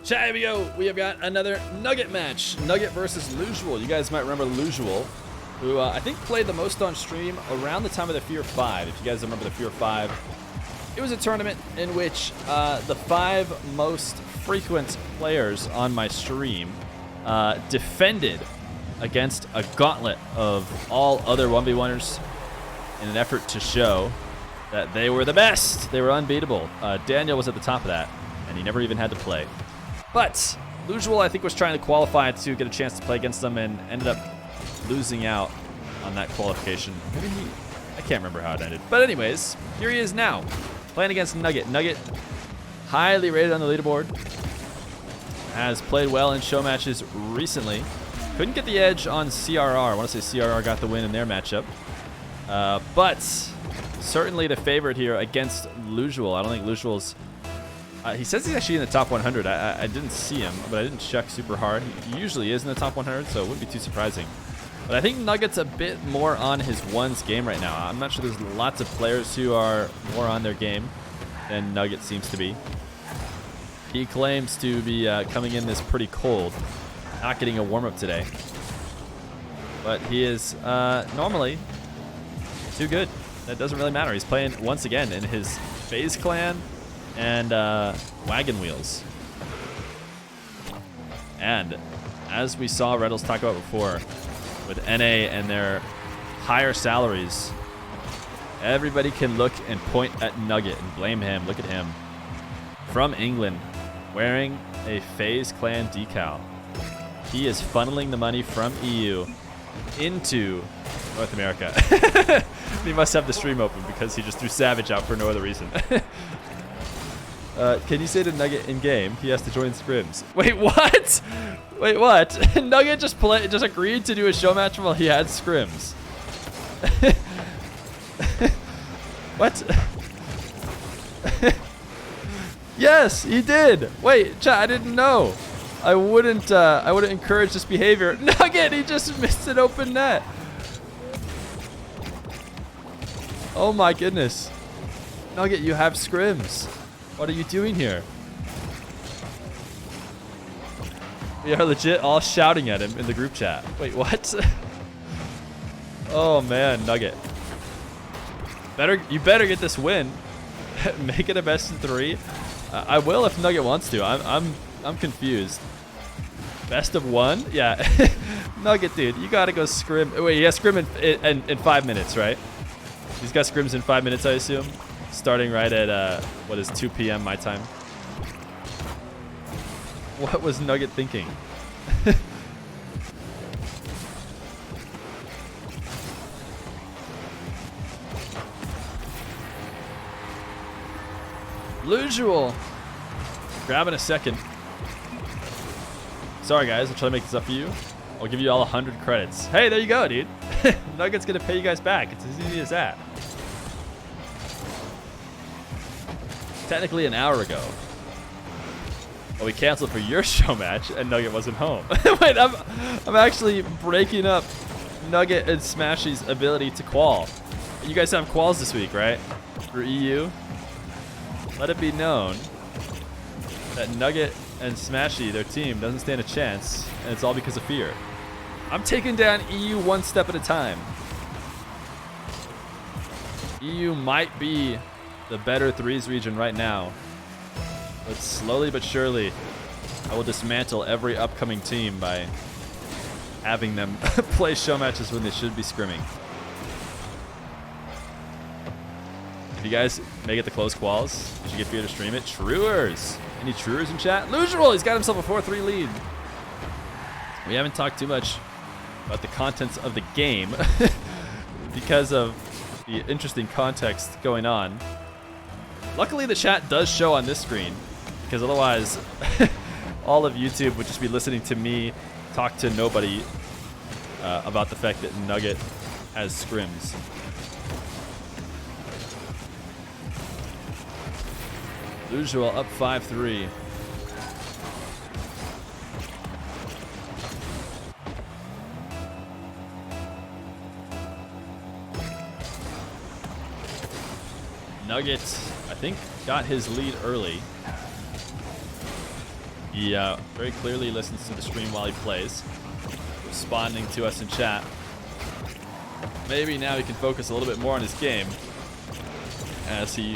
Chat, here we go. We have got another Nugget match. Nugget versus Lewsual. You guys might remember Lewsual, who I think played the most on stream around the time of the Feer 5. If you guys remember the Feer 5, it was a tournament in which the 5 most frequent players on my stream defended against a gauntlet of all other 1v1ers in an effort to show that they were the best. They were unbeatable. Daniel was at the top of that, and he never even had to play. But Lewsual, I think, was trying to qualify to get a chance to play against them and ended up losing out on that qualification. Maybe I can't remember how it ended. But anyways, here he is now, playing against Nugget. Nugget, highly rated on the leaderboard, has played well in show matches recently. Couldn't get the edge on CRR. I want to say CRR got the win in their matchup. But certainly the favorite here against Lewsual. I don't think Lewsual's... he says he's actually in the top 100. I didn't see him, but I didn't check super hard. He usually is in the top 100, so it wouldn't be too surprising. But I think Nugget's a bit more on his ones game right now. I'm not sure there's lots of players who are more on their game than Nugget seems to be. He claims to be coming in this pretty cold, not getting a warm-up today. But he is normally too good. That doesn't really matter. He's playing once again in his FaZe clan and wagon wheels. And as we saw Reddles talk about before, with NA and their higher salaries, everybody can look and point at Nugget and blame him. Look at him. From England, wearing a FaZe clan decal. He is funneling the money from EU into North America. He must have the stream open because he just threw Savage out for no other reason. Can you say to Nugget in game he has to join scrims? Wait, what? Wait, what? Nugget just agreed to do a show match while he had scrims. What? Yes, he did. Wait, chat, I didn't know. I wouldn't encourage this behavior. Nugget, he just missed an open net. Oh my goodness. Nugget, you have scrims. What are you doing here? We are legit all shouting at him in the group chat. Wait, what? Oh man, Nugget. You better get this win. Make it a best of 3. I will if Nugget wants to. I'm confused. Best of 1? Yeah. Nugget, dude, you gotta go scrim. Wait, he has scrim in 5 minutes, right? He's got scrims in 5 minutes, I assume. Starting right at, what is 2 p.m. my time. What was Nugget thinking? Lewsual. Grabbing a second. Sorry, guys. I'll try to make this up for you. I'll give you all 100 credits. Hey, there you go, dude. Nugget's going to pay you guys back. It's as easy as that. Technically an hour ago. Well, we canceled for your show match and Nugget wasn't home. Wait, I'm actually breaking up Nugget and Smashy's ability to qual. You guys have quals this week, right? For EU. Let it be known that Nugget and Smashy, their team, doesn't stand a chance, and it's all because of Feer. I'm taking down EU one step at a time. EU might be the better threes region right now, but slowly but surely, I will dismantle every upcoming team by having them play show matches when they should be scrimming. If you guys make it the close quals, you should get Feer to stream it. Truers! Any truers in chat? Lewsual, he's got himself a 4-3 lead. We haven't talked too much about the contents of the game because of the interesting context going on. Luckily, the chat does show on this screen, because otherwise, all of YouTube would just be listening to me talk to nobody about the fact that Nugget has scrims. Lewsual up 5-3. Nugget, I think, got his lead early. He very clearly listens to the stream while he plays, responding to us in chat. Maybe now he can focus a little bit more on his game as he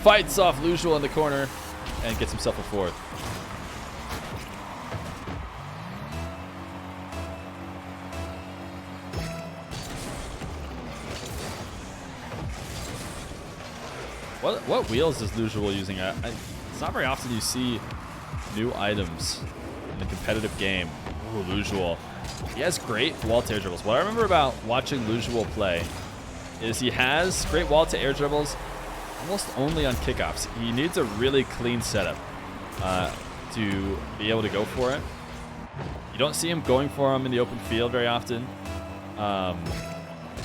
fights off Lewsual in the corner and gets himself a fourth. What wheels is Lewsual using? It's not very often you see new items in the competitive game. Ooh, Lewsual. He has great wall to air dribbles. What I remember about watching Lewsual play is he has great wall to air dribbles almost only on kickoffs. He needs a really clean setup to be able to go for it. You don't see him going for them in the open field very often,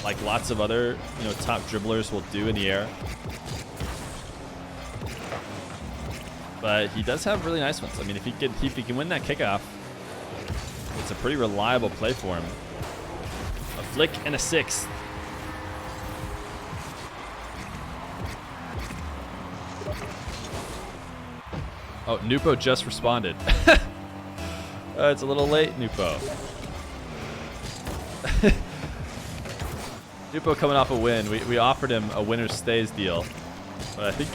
like lots of other top dribblers will do in the air. But he does have really nice ones. I mean, if he can win that kickoff, it's a pretty reliable play for him. A flick and a sixth. Oh, Nupo just responded. It's a little late, Nupo. Nupo coming off a win. We offered him a winner stays deal, but I think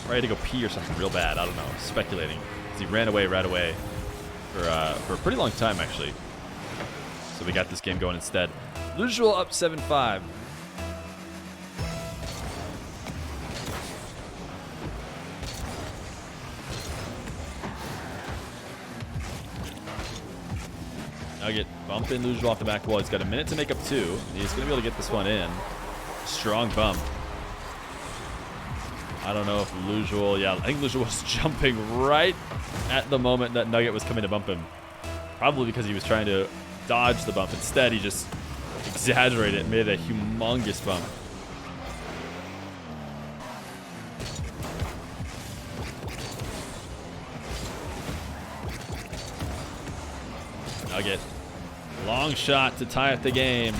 ready to go pee or something real bad. I don't know. Speculating. He ran away right away for a pretty long time, actually. So we got this game going instead. Lewsual up 7-5. Nugget bumping Lewsual off the back wall. He's got a minute to make up two. He's going to be able to get this one in. Strong bump. I don't know if Lewsual, yeah, I think Lewsual was jumping right at the moment that Nugget was coming to bump him. Probably because he was trying to dodge the bump. Instead, he just exaggerated it, made it a humongous bump. Nugget, long shot to tie up the game.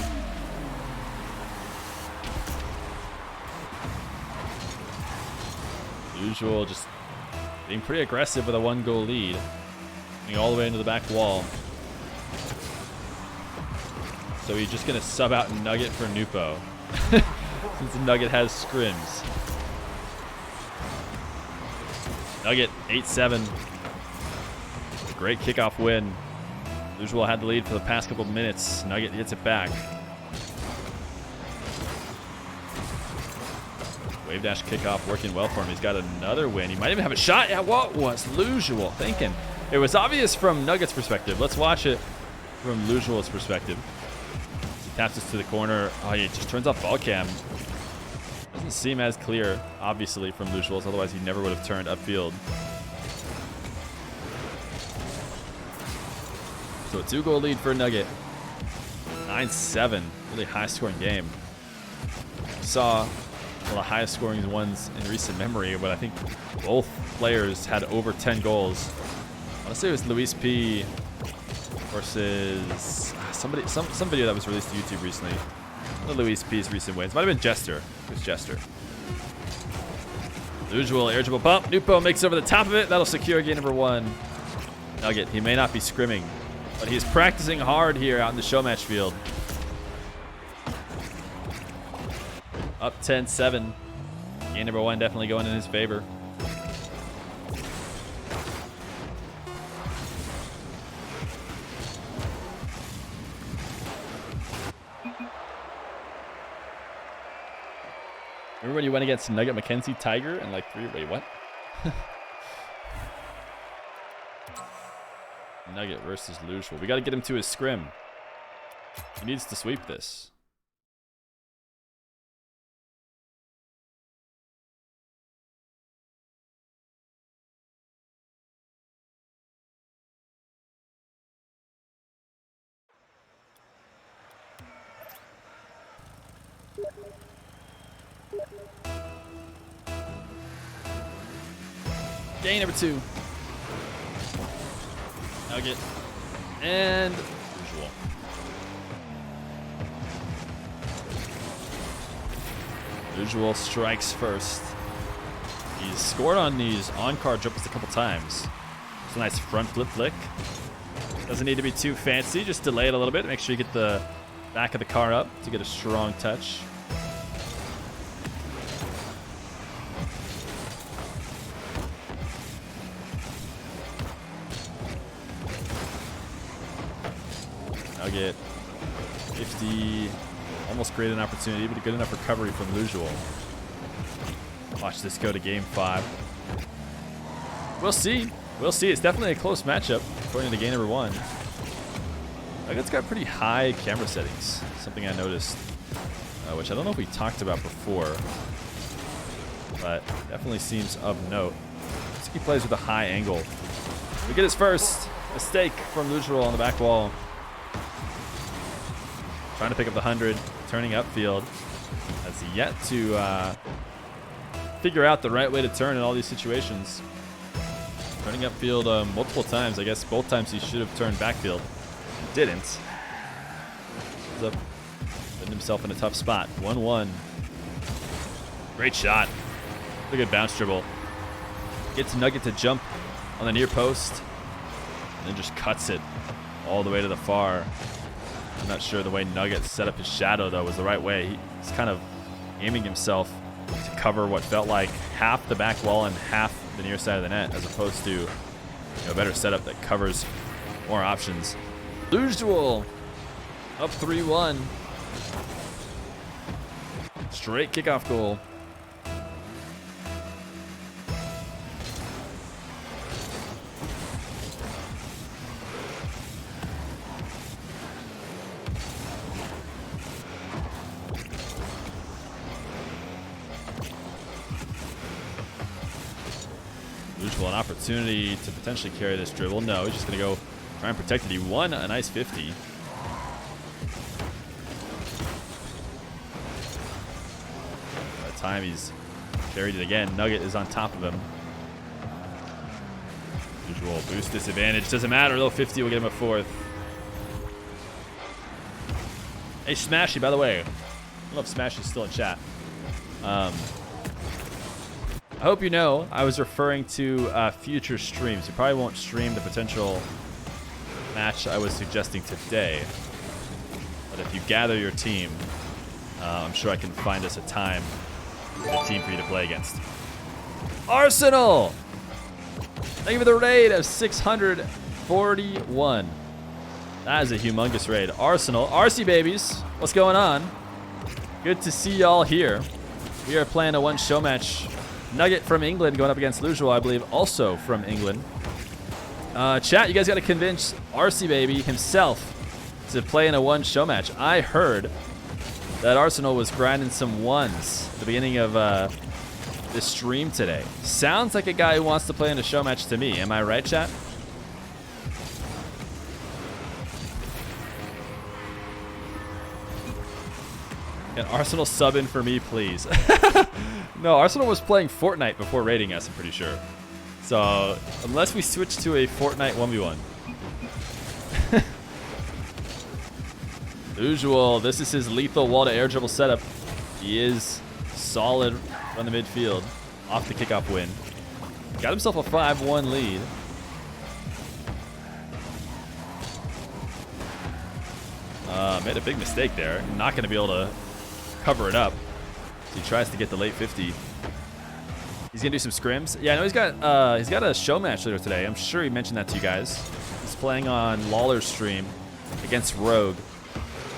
Lewsual just being pretty aggressive with a 1-goal lead. Getting all the way into the back wall. So he's just going to sub out Nugget for Nupo. Since Nugget has scrims. Nugget, 8-7. Great kickoff win. Lewsual had the lead for the past couple of minutes. Nugget gets it back. Wave dash kickoff working well for him. He's got another win. He might even have a shot. Yeah, what was Lewsual thinking? It was obvious from Nugget's perspective. Let's watch it from Lewsual's perspective. He taps this to the corner. Oh, he just turns off ball cam. Doesn't seem as clear, obviously, from Lewsual's. Otherwise, he never would have turned upfield. So a 2-goal lead for Nugget. 9-7. Really high-scoring game. We saw one of the highest scoring ones in recent memory, but I think both players had over 10 goals. I want to say it was Luis P versus somebody, some video that was released to YouTube recently. One of Luis P's recent wins. Might have been Jester. It was Jester. Lewsual air dribble pump. Nupo makes over the top of it. That'll secure game number 1. Nugget, he may not be scrimming, but he's practicing hard here out in the showmatch field. Up 10-7. Game number 1 definitely going in his favor. Remember when you went against Nugget, Mackenzie, Tiger, and like 3? Wait, what? Nugget versus Lewsual. We got to get him to his scrim. He needs to sweep this. Game number 2. Nugget and Lewsual. Lewsual strikes first. He's scored on these on-card dribbles a couple times. It's a nice front flip flick. Doesn't need to be too fancy. Just delay it a little bit. Make sure you get the back of the car up to get a strong touch. Nugget. 50. Almost created an opportunity, but a good enough recovery from Lewsual. Watch this go to game 5. We'll see. We'll see. It's definitely a close matchup, according to game number 1. Nugget's got pretty high camera settings. Something I noticed, which I don't know if we talked about before, but definitely seems of note. He plays with a high angle. We get his first mistake from Lewsual on the back wall. Trying to pick up the 100, turning upfield. Has yet to figure out the right way to turn in all these situations. Turning upfield multiple times. I guess both times he should have turned backfield. He didn't. He's up, putting himself in a tough spot. 1-1. Great shot. A good bounce dribble. Gets Nugget to jump on the near post. And then just cuts it all the way to the far. I'm not sure the way Nugget set up his shadow, though, was the right way. He's kind of aiming himself to cover what felt like half the back wall and half the near side of the net, as opposed to a better setup that covers more options. Lewsual up 3-1. Straight kickoff goal. Lewsual an opportunity to potentially carry this dribble. No, he's just going to go try and protect it. He won a nice 50. By the time he's carried it again, Nugget is on top of him. Lewsual boost disadvantage. Doesn't matter. Little 50 will get him a 4th. Hey, Smashy, by the way. I don't know if Smashy's still in chat. I hope you know I was referring to future streams. You probably won't stream the potential match I was suggesting today. But if you gather your team, I'm sure I can find us a time, a team for you to play against. Arsenal! Thank you for the raid of 641. That is a humongous raid. Arsenal, RC babies, what's going on? Good to see y'all here. We are playing a one show match. Nugget from England going up against Lewsual, I believe, also from England. Chat, you guys got to convince RC Baby himself to play in a one show match. I heard that Arsenal was grinding some ones at the beginning of this stream today. Sounds like a guy who wants to play in a show match to me. Am I right, chat? Can Arsenal sub in for me, please? No, Arsenal was playing Fortnite before raiding us, I'm pretty sure. So, unless we switch to a Fortnite 1v1. Lewsual, this is his lethal wall to air dribble setup. He is solid on the midfield. Off the kickoff win. Got himself a 5-1 lead. Made a big mistake there. Not going to be able to cover it up. So he tries to get the late 50. He's gonna do some scrims. Yeah, I know he's got a show match later today. I'm sure he mentioned that to you guys. He's playing on Lawler's stream against Rogue.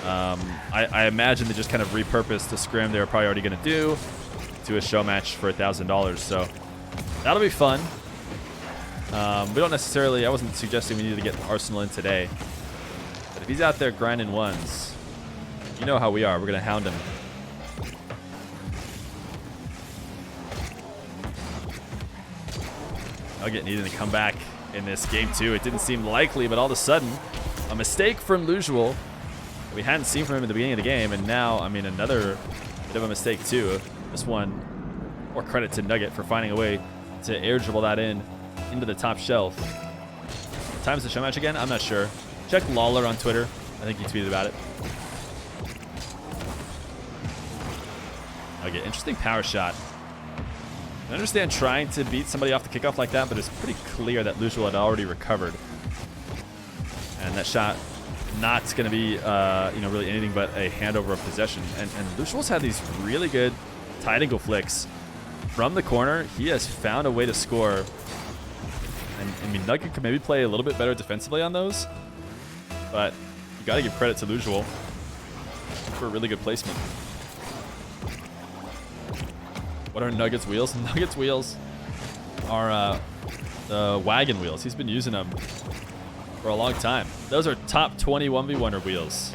I imagine they just kind of repurposed the scrim they were probably already gonna do to a show match for $1,000. So that'll be fun. We don't necessarily. I wasn't suggesting we needed to get Arsenal in today. But if he's out there grinding ones, you know how we are. We're gonna hound him. Nugget needing to come back in this game too. It didn't seem likely, but all of a sudden, a mistake from Lewsual we hadn't seen from him at the beginning of the game, and now, I mean, another bit of a mistake too. This one, more credit to Nugget for finding a way to air dribble that into the top shelf. What time's the show match again? I'm not sure. Check Lawler on Twitter. I think he tweeted about it. Okay, interesting power shot. I understand trying to beat somebody off the kickoff like that, but it's pretty clear that Lewsual had already recovered. And that shot not going to be, really anything but a handover of possession. And Lewsual's had these really good tight angle flicks from the corner. He has found a way to score. And I mean, Nugget could maybe play a little bit better defensively on those, but you got to give credit to Lewsual for a really good placement. What are Nugget's wheels? Nugget's wheels are the wagon wheels. He's been using them for a long time. Those are top 20 1v1er wheels.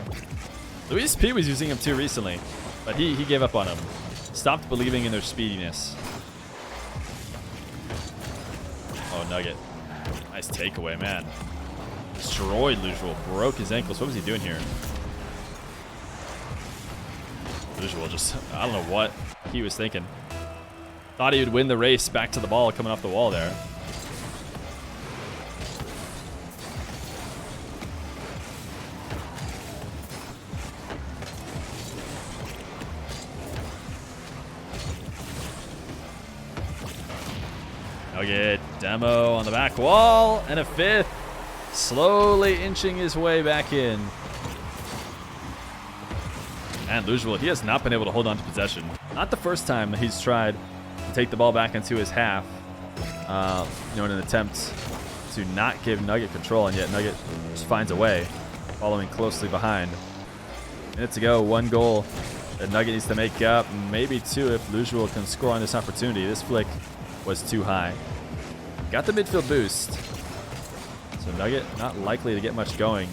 Luis P was using them too recently, but he gave up on them. Stopped believing in their speediness. Oh, Nugget. Nice takeaway, man. Destroyed Lewsual. Broke his ankles. What was he doing here? Lewsual just, I don't know what he was thinking. Thought he would win the race back to the ball coming off the wall there. Nugget, demo on the back wall, and a fifth. Slowly inching his way back in. And Lewsual, he has not been able to hold on to possession. Not the first time he's tried to take the ball back into his half, in an attempt to not give Nugget control, and yet Nugget just finds a way, following closely behind. Minutes to go, one goal that Nugget needs to make up, maybe two if Lewsual can score on this opportunity. This flick was too high. Got the midfield boost. So Nugget not likely to get much going.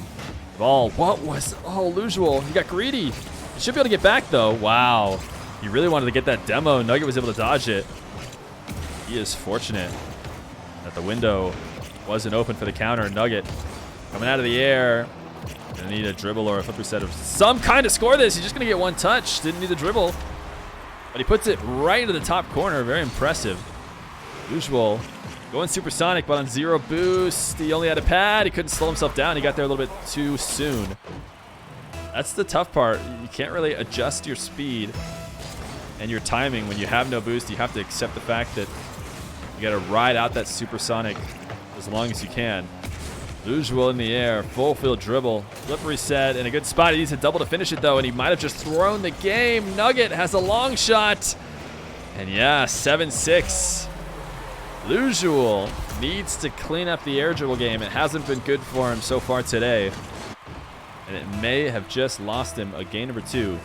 Ball, what was, oh, Lewsual, he got greedy. He should be able to get back though. Wow, he really wanted to get that demo. Nugget was able to dodge it. He is fortunate that the window wasn't open for the counter. Nugget coming out of the air. Gonna need a dribble or a flip reset of some kind to score this. He's just gonna get one touch. Didn't need a dribble. But he puts it right into the top corner. Very impressive. Lewsual going supersonic, but on zero boost. He only had a pad. He couldn't slow himself down. He got there a little bit too soon. That's the tough part. You can't really adjust your speed and your timing when you have no boost. You have to accept the fact that you got to ride out that supersonic as long as you can. Lewsual in the air, full field dribble, flip reset, and a good spot. He needs a double to finish it though, and he might have just thrown the game. Nugget has a long shot, and yeah, 7-6. Lewsual needs to clean up the air dribble game. It hasn't been good for him so far today, and it may have just lost him a game number 2.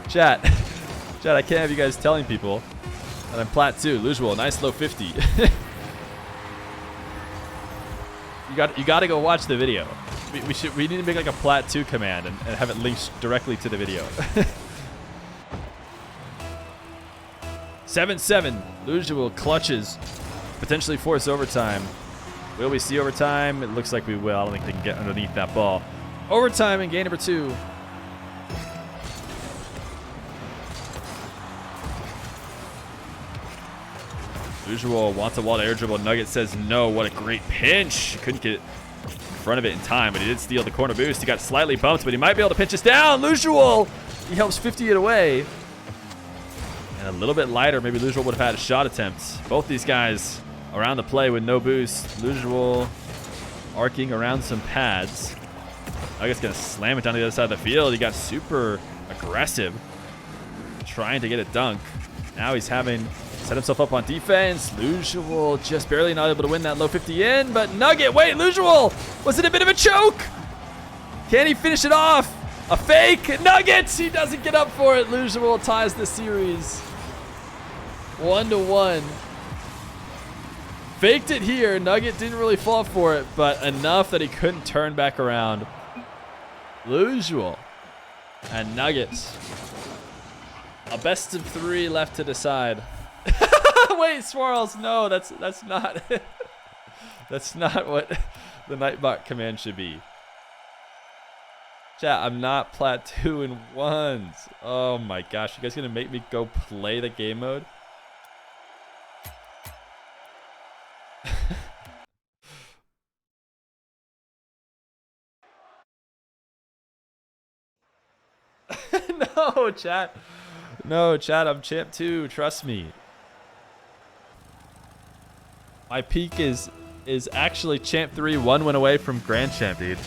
Chat, I can't have you guys telling people that I'm plat 2. Lewsual, nice low 50. You got to go watch the video. We need to make like a plat 2 command and have it linked directly to the video. 7-7. Lewsual clutches, potentially force overtime. Will we see overtime? It looks like we will. I don't think they can get underneath that ball. Overtime in game number 2. Lewsual wants a wall to air dribble. Nugget says no. What a great pinch. He couldn't get in front of it in time, but he did steal the corner boost. He got slightly bumped, but he might be able to pinch us down. Lewsual, he helps 50 it away. And a little bit lighter, maybe Lewsual would have had a shot attempt. Both these guys around the play with no boost. Lewsual arcing around some pads. Nugget's going to slam it down to the other side of the field. He got super aggressive, trying to get a dunk. Now he's having set himself up on defense. Lewsual just barely not able to win that low 50 in, but Nugget, wait, Lewsual, was it a bit of a choke? Can he finish it off? A fake, Nuggets, he doesn't get up for it. Lewsual ties the series 1-1. Faked it here. Nugget didn't really fall for it, but enough that he couldn't turn back around. Lewsual and Nuggets. A best of 3 left to decide. Wait, Swirls, no, that's not that's not what the Nightbot command should be. Chat, I'm not plat 2 in ones. Oh my gosh, you guys gonna make me go play the game mode? No, chat. No, chat. I'm champ 2. Trust me. My peak is actually champ 3, 1 win away from grand champ, dude.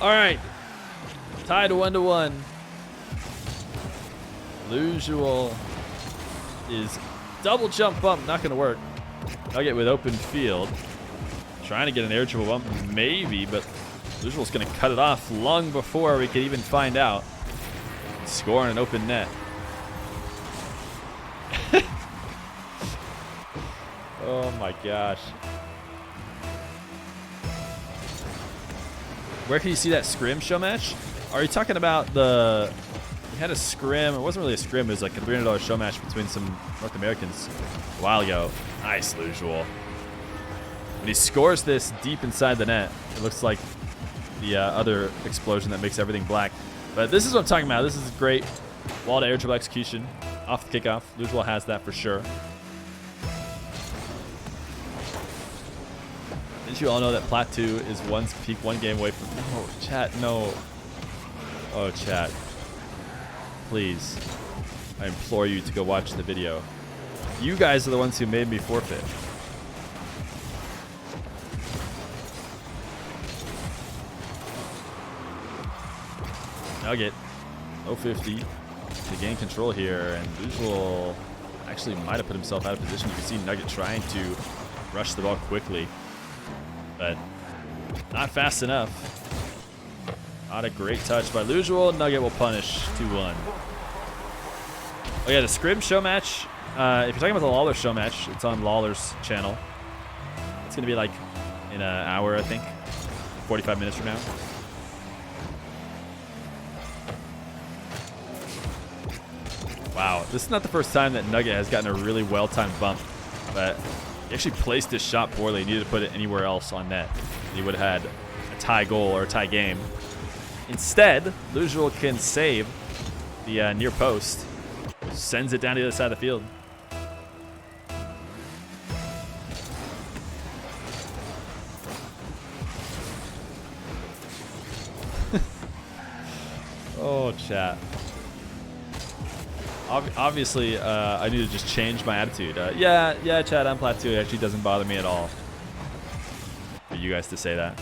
All right. Tied 1-1. Lewsual is double jump bump. Not going to work. Nugget with open field. Trying to get an air triple bump. Maybe, but Lewsual's going to cut it off long before we could even find out. Scoring an open net. Oh my gosh. Where can you see that scrim show match? Are you talking about the... We had a scrim. It wasn't really a scrim. It was like a $300 show match between some North Americans a while ago. Nice, Lewsual. When he scores this deep inside the net, it looks like the other explosion that makes everything black. But this is what I'm talking about. This is great wall to air triple execution off the kickoff. Lewsual has that for sure. Didn't you all know that Plat 2 is one's peak 1 game away from... Oh, chat, no. Oh, chat. Please. I implore you to go watch the video. You guys are the ones who made me forfeit. Nugget. 050 to gain control here, and Lewsual actually might have put himself out of position. You can see Nugget trying to rush the ball quickly, but not fast enough. Not a great touch by Lewsual. Nugget will punish 2-1. Oh yeah, the scrim show match. If you're talking about the Lawler show match, it's on Lawler's channel. It's gonna be like in an hour, I think, 45 minutes from now. Wow, this is not the first time that Nugget has gotten a really well-timed bump, but he actually placed his shot poorly. He needed to put it anywhere else on net. He would have had a tie goal or a tie game. Instead, Lewsual can save the near post. Sends it down to the other side of the field. Oh, chat. Obviously, I need to just change my attitude. Yeah, chat, I'm Plat 2. It actually doesn't bother me at all for you guys to say that.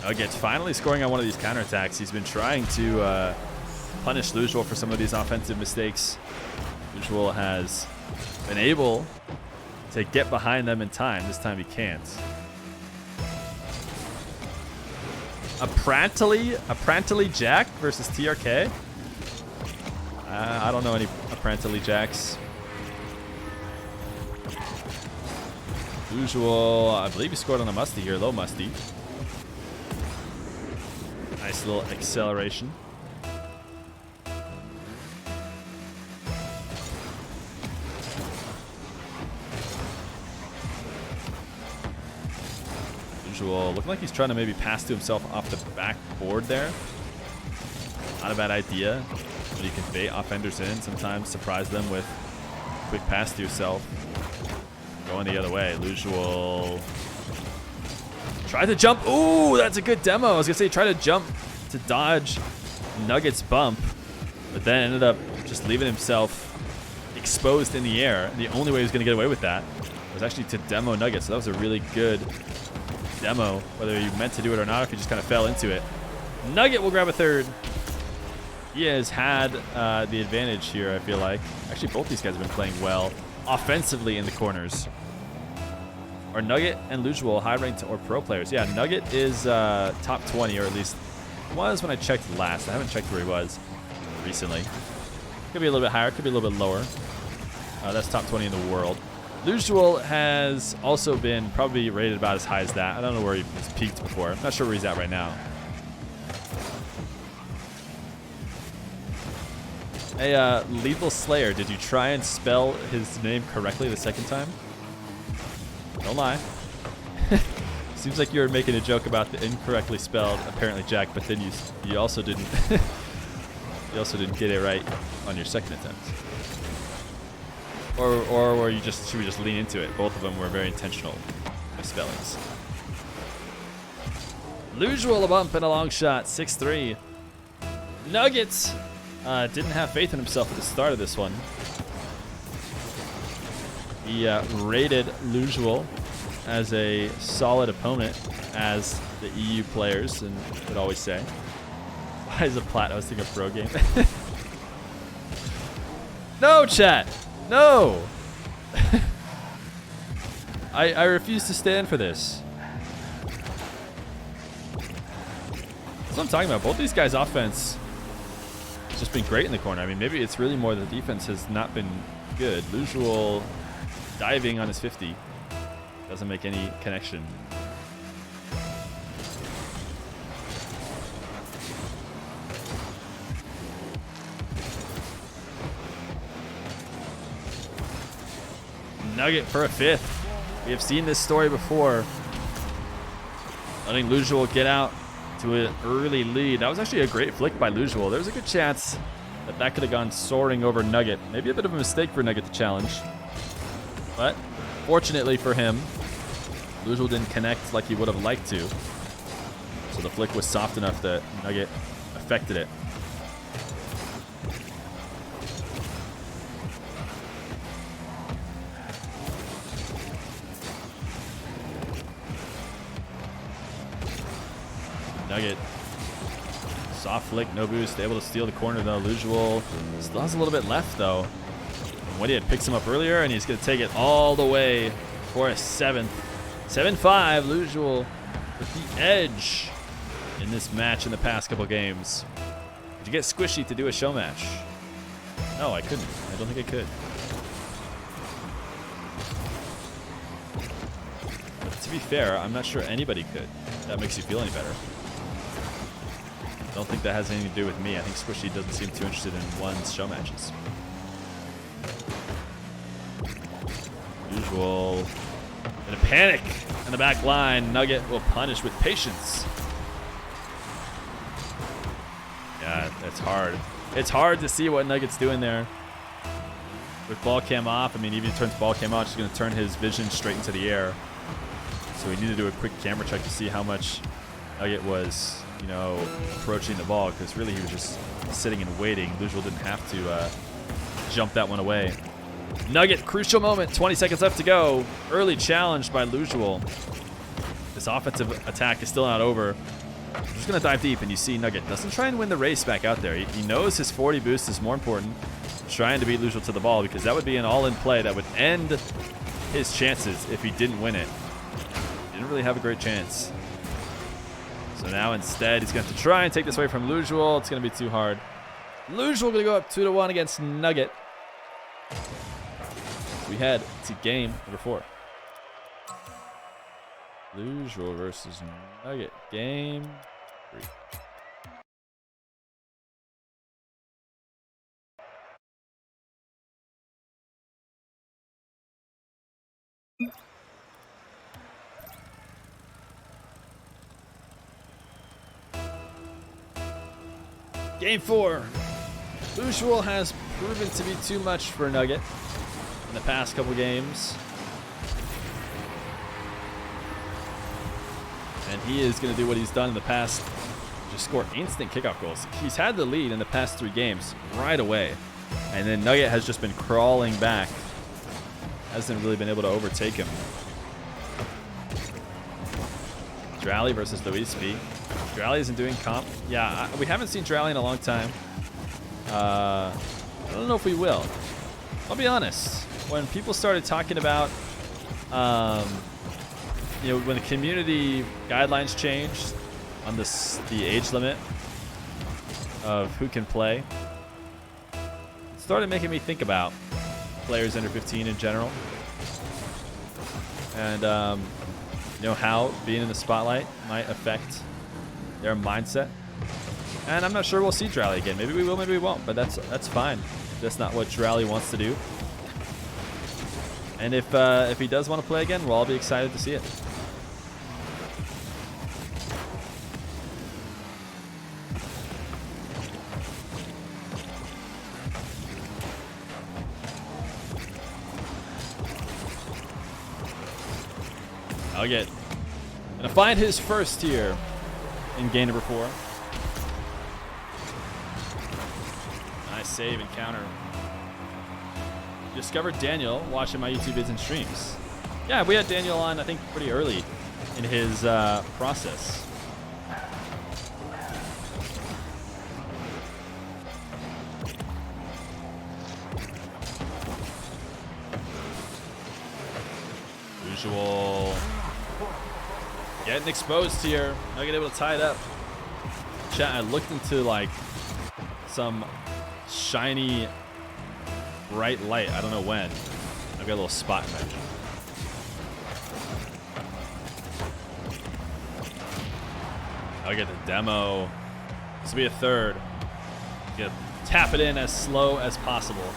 Nugget's finally scoring on one of these counterattacks. He's been trying to punish Lewsual for some of these offensive mistakes. Lewsual has been able to get behind them in time. This time he can't. Apparently Jack versus TRK? I don't know any apparently Jacks. Lewsual, I believe he scored on a musty here, low musty. Nice little acceleration. Lewsual looking like he's trying to maybe pass to himself off the backboard there. Not a bad idea. When you can bait offenders in, sometimes surprise them with a quick pass to yourself. Going the other way. Lewsual tried to jump. Ooh, that's a good demo. I was gonna say try to jump to dodge Nugget's bump, but then ended up just leaving himself exposed in the air. And the only way he was gonna get away with that was actually to demo Nugget. So that was a really good demo, whether you meant to do it or not, if you just kind of fell into it. Nugget will grab a third. He has had the advantage here, I feel like. Actually, both these guys have been playing well offensively in the corners. Are Nugget and Lewsual high-ranked or pro players? Yeah, Nugget is top 20, or at least was when I checked last. I haven't checked where he was recently. Could be a little bit higher, could be a little bit lower. That's top 20 in the world. Lewsual has also been probably rated about as high as that. I don't know where he's peaked before. I'm not sure where he's at right now. Hey, Lethal Slayer, did you try and spell his name correctly the second time? Don't lie. Seems like you were making a joke about the incorrectly spelled apparently Jack, but then you also didn't you also didn't get it right on your second attempt. Or were you just should we just lean into it? Both of them were very intentional misspellings. Lewsual a bump and a long shot, 6-3. Nuggets didn't have faith in himself at the start of this one. He rated Lewsual as a solid opponent, as the EU players would always say. Why is it plat? I was thinking of pro game. No, chat. No. I refuse to stand for this. That's what I'm talking about. Both these guys' offense has just been great in the corner. I mean, maybe it's really more the defense has not been good. Lewsual diving on his 50 doesn't make any connection. Nugget for a 5th. We have seen this story before. Letting Lewsual get out to an early lead. That was actually a great flick by Lewsual. There was a good chance that could have gone soaring over Nugget. Maybe a bit of a mistake for Nugget to challenge. But fortunately for him, Lewsual didn't connect like he would have liked to. So the flick was soft enough that Nugget affected it. Nugget, soft flick, no boost, able to steal the corner though. Lewsual still has a little bit left though. And Windy picks him up earlier, and he's going to take it all the way for a 7th. 7-5, Lewsual with the edge in this match in the past couple games. Did you get Squishy to do a show match? No, I couldn't. I don't think I could. But to be fair, I'm not sure anybody could. If that makes you feel any better. I don't think that has anything to do with me. I think Squishy doesn't seem too interested in one's show matches. Lewsual in a panic in the back line. Nugget will punish with patience. Yeah, it's hard. It's hard to see what Nugget's doing there. With ball cam off, I mean, even if he turns ball cam on, it's going to turn his vision straight into the air. So we need to do a quick camera check to see how much Nugget was, you know, approaching the ball, because really he was just sitting and waiting. Lewsual didn't have to jump that one away. Nugget, crucial moment, 20 seconds left to go. Early challenge by Lewsual. This offensive attack is still not over. I'm just going to dive deep, and you see Nugget doesn't try and win the race back out there. He knows his 40 boost is more important. Trying to beat Lewsual to the ball, because that would be an all-in play that would end his chances if he didn't win it. He didn't really have a great chance. So now instead, he's going to have to try and take this away from Lewsual. It's going to be too hard. Lewsual going to go up 2-1 against Nugget. We head to game number 4. Lewsual versus Nugget. Game 3. Game 4. Lewsual has proven to be too much for Nugget in the past couple games. And he is going to do what he's done in the past. Just score instant kickoff goals. He's had the lead in the past 3 games right away. And then Nugget has just been crawling back. Hasn't really been able to overtake him. Drally versus Luispi. Drally isn't doing comp. Yeah, we haven't seen Drally in a long time. I don't know if we will. I'll be honest. When people started talking about, you know, when the community guidelines changed on the age limit of who can play, it started making me think about players under 15 in general. And, you know, how being in the spotlight might affect their mindset. And I'm not sure we'll see Drally again. Maybe we will, maybe we won't, but that's fine. That's not what Drally wants to do. And if he does want to play again, we'll all be excited to see it. Nugget gonna find his first here in game number 4. Nice save and counter. Discovered Daniel watching my YouTube vids and streams. Yeah, we had Daniel on, I think, pretty early in his process. Lewsual getting exposed here. Nugget able to tie it up. Chat, I looked into like some shiny bright light. I don't know when. I've got a little spot imagine. I'll get the demo. This will be a third. Get tap it in as slow as possible.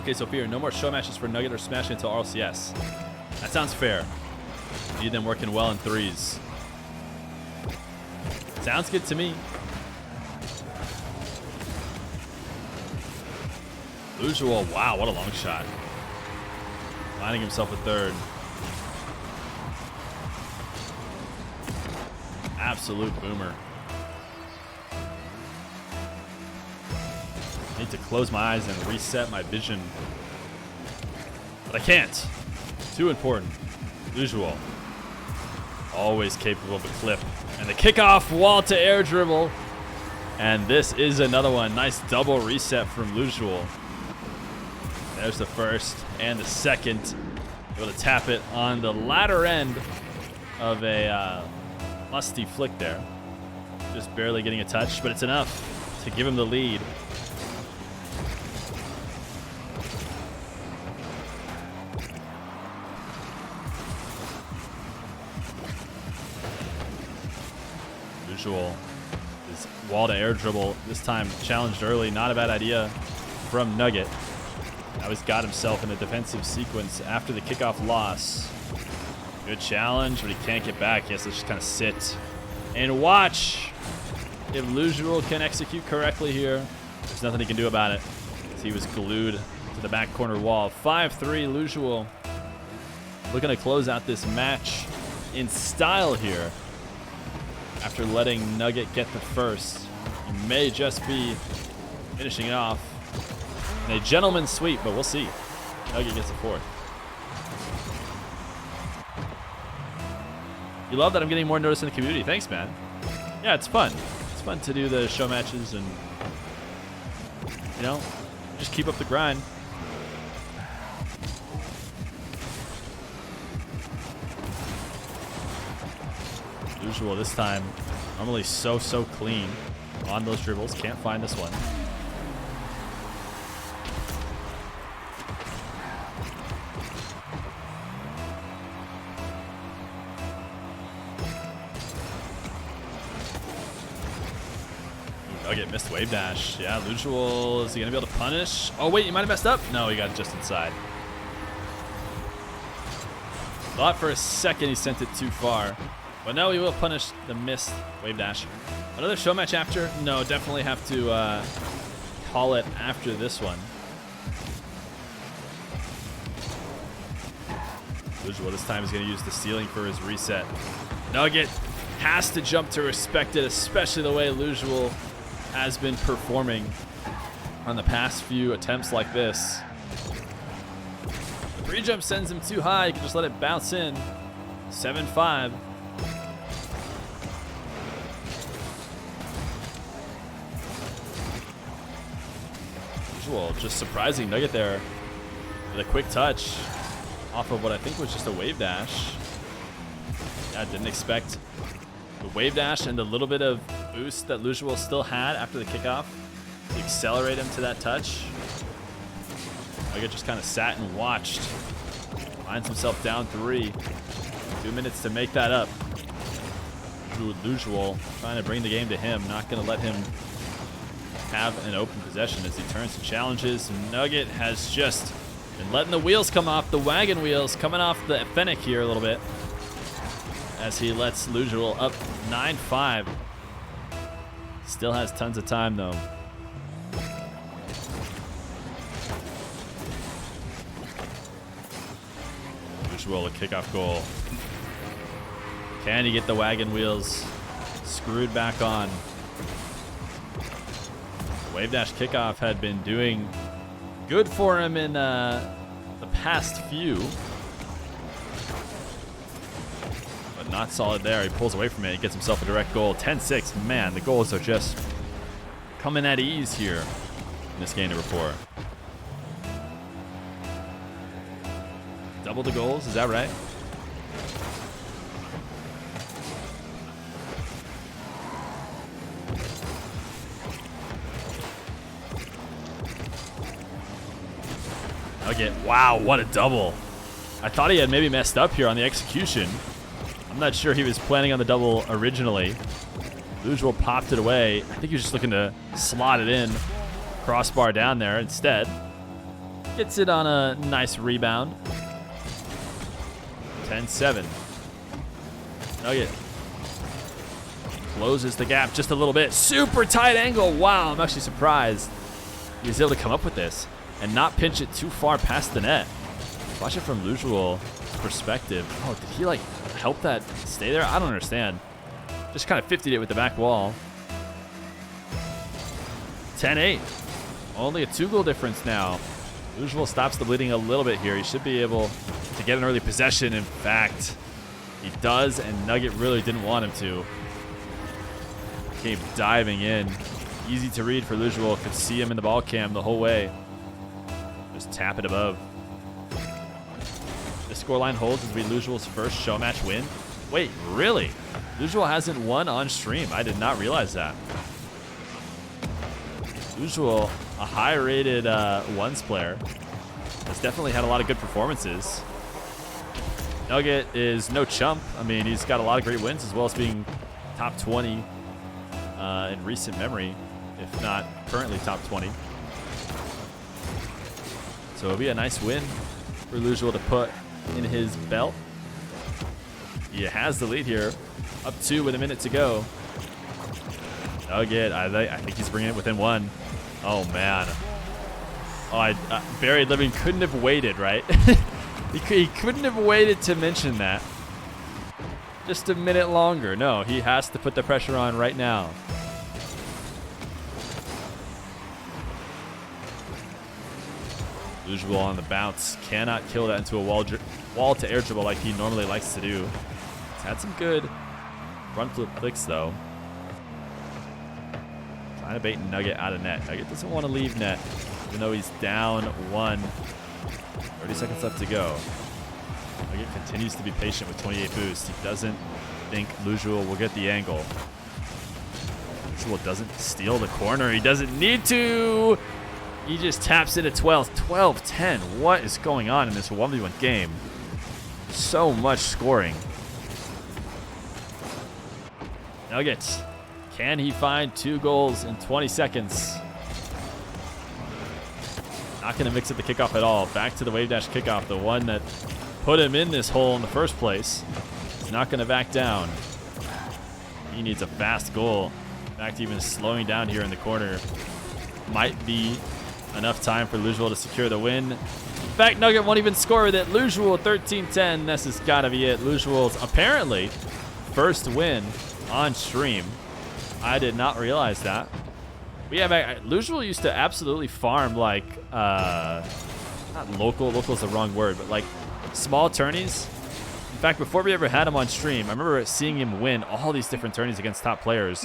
Okay, so Feer, no more show matches for Nugget or Smash until RLCS. That sounds fair. Need them working well in 3s. Sounds good to me. Lewsual, wow, what a long shot. Finding himself a third. Absolute boomer. I need to close my eyes and reset my vision. But I can't. Too important. Lewsual. Always capable of a clip. And the kickoff wall to air dribble. And this is another one. Nice double reset from Lewsual. There's the first and the second. Able to tap it on the latter end of a musty flick there. Just barely getting a touch, but it's enough to give him the lead. Lewsual is wall to air dribble. This time challenged early. Not a bad idea from Nugget. Now he's got himself in a defensive sequence after the kickoff loss. Good challenge, but he can't get back. He has to just kind of sit and watch if Lewsual can execute correctly here. There's nothing he can do about it, as he was glued to the back corner wall. 5-3 Lewsual looking to close out this match in style here. After letting Nugget get the first, he may just be finishing it off in a gentleman's sweep, but we'll see. Nugget gets the fourth. You love that I'm getting more notice in the community. Thanks, man. Yeah, it's fun. It's fun to do the show matches and, you know, just keep up the grind. Lewsual this time, normally so clean on those dribbles. Can't find this one. Nugget missed wave dash. Yeah, Lewsual, is he going to be able to punish? Oh, wait, he might have messed up. No, he got it just inside. Thought for a second he sent it too far. But no, he will punish the missed wave dash. Another show match after? No, definitely have to call it after this one. Lewsual this time is going to use the ceiling for his reset. Nugget has to jump to respect it, especially the way Lewsual has been performing on the past few attempts like this. The free jump sends him too high. You can just let it bounce in. 7-5. Just surprising Nugget there with a quick touch off of what I think was just a wave dash. Yeah, I didn't expect the wave dash and the little bit of boost that Lewsual still had after the kickoff to accelerate him to that touch. Nugget just kind of sat and watched. Finds himself down 3. 2 minutes to make that up. Lewsual trying to bring the game to him, not going to let him have an open possession as he turns to challenges. Nugget has just been letting the wheels come off, the wagon wheels coming off the Fennec here a little bit, as he lets Lewsual up 9-5. Still has tons of time though. Lewsual a kickoff goal. Can he get the wagon wheels screwed back on? Wave dash kickoff had been doing good for him in the past few. But not solid there. He pulls away from it. He gets himself a direct goal. 10-6. Man, the goals are just coming at ease here in this game number 4. Double the goals, is that right? Nugget, wow, what a double. I thought he had maybe messed up here on the execution. I'm not sure he was planning on the double originally. Lewsual popped it away. I think he was just looking to slot it in. Crossbar down there instead. Gets it on a nice rebound. 10-7. Nugget closes the gap just a little bit. Super tight angle. Wow, I'm actually surprised he was able to come up with this and not pinch it too far past the net. Watch it from Lewsual's perspective. Oh, did he like help that stay there? I don't understand. Just kind of 50'd it with the back wall. 10-8. Only a 2-goal difference now. Lewsual stops the bleeding a little bit here. He should be able to get an early possession. In fact, he does, and Nugget really didn't want him to. Came diving in. Easy to read for Lewsual. Could see him in the ball cam the whole way. Just tap it above. The scoreline holds as we Lewsual's first show match win. Wait, really? Lewsual hasn't won on stream. I did not realize that. Lewsual, a high-rated ones player, has definitely had a lot of good performances. Nugget is no chump. I mean, he's got a lot of great wins as well as being top 20 in recent memory, if not currently top 20. So it'll be a nice win for Lewsual to put in his belt. He has the lead here, up 2 with a minute to go. Nugget, I think he's bringing it within 1. Oh, man. Oh, Buried Living couldn't have waited, right? he couldn't have waited to mention that. Just a minute longer. No, he has to put the pressure on right now. Lewsual on the bounce. Cannot kill that into a wall to air dribble like he normally likes to do. He's had some good front flip clicks, though. Trying to bait Nugget out of net. Nugget doesn't want to leave net, even though he's down 1. 30 seconds left to go. Nugget continues to be patient with 28 boost. He doesn't think Lewsual will get the angle. Lewsual doesn't steal the corner. He doesn't need to. He just taps it at 12. 12-10. What is going on in this 1v1 game? So much scoring. Nuggets. Can he find 2 goals in 20 seconds? Not going to mix up the kickoff at all. Back to the wave dash kickoff, the one that put him in this hole in the first place. He's not going to back down. He needs a fast goal. In fact, even slowing down here in the corner might be enough time for Lewsual to secure the win. In fact, Nugget won't even score with it. Lewsual 13-10. This has got to be it. Lewsual's apparently first win on stream. I did not realize that. We have Lewsual used to absolutely farm like not local's the wrong word, but like small tourneys. In fact, before we ever had him on stream, I remember seeing him win all these different tourneys against top players.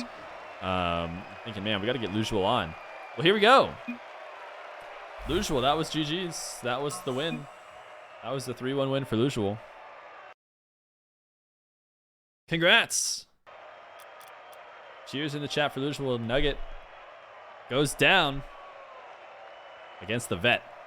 Thinking, man, we got to get Lewsual on. Well, here we go. Lewsual, that was GG's. That was the win. That was the 3-1 win for Lewsual. Congrats. Cheers in the chat for Lewsual. Nugget goes down against the vet.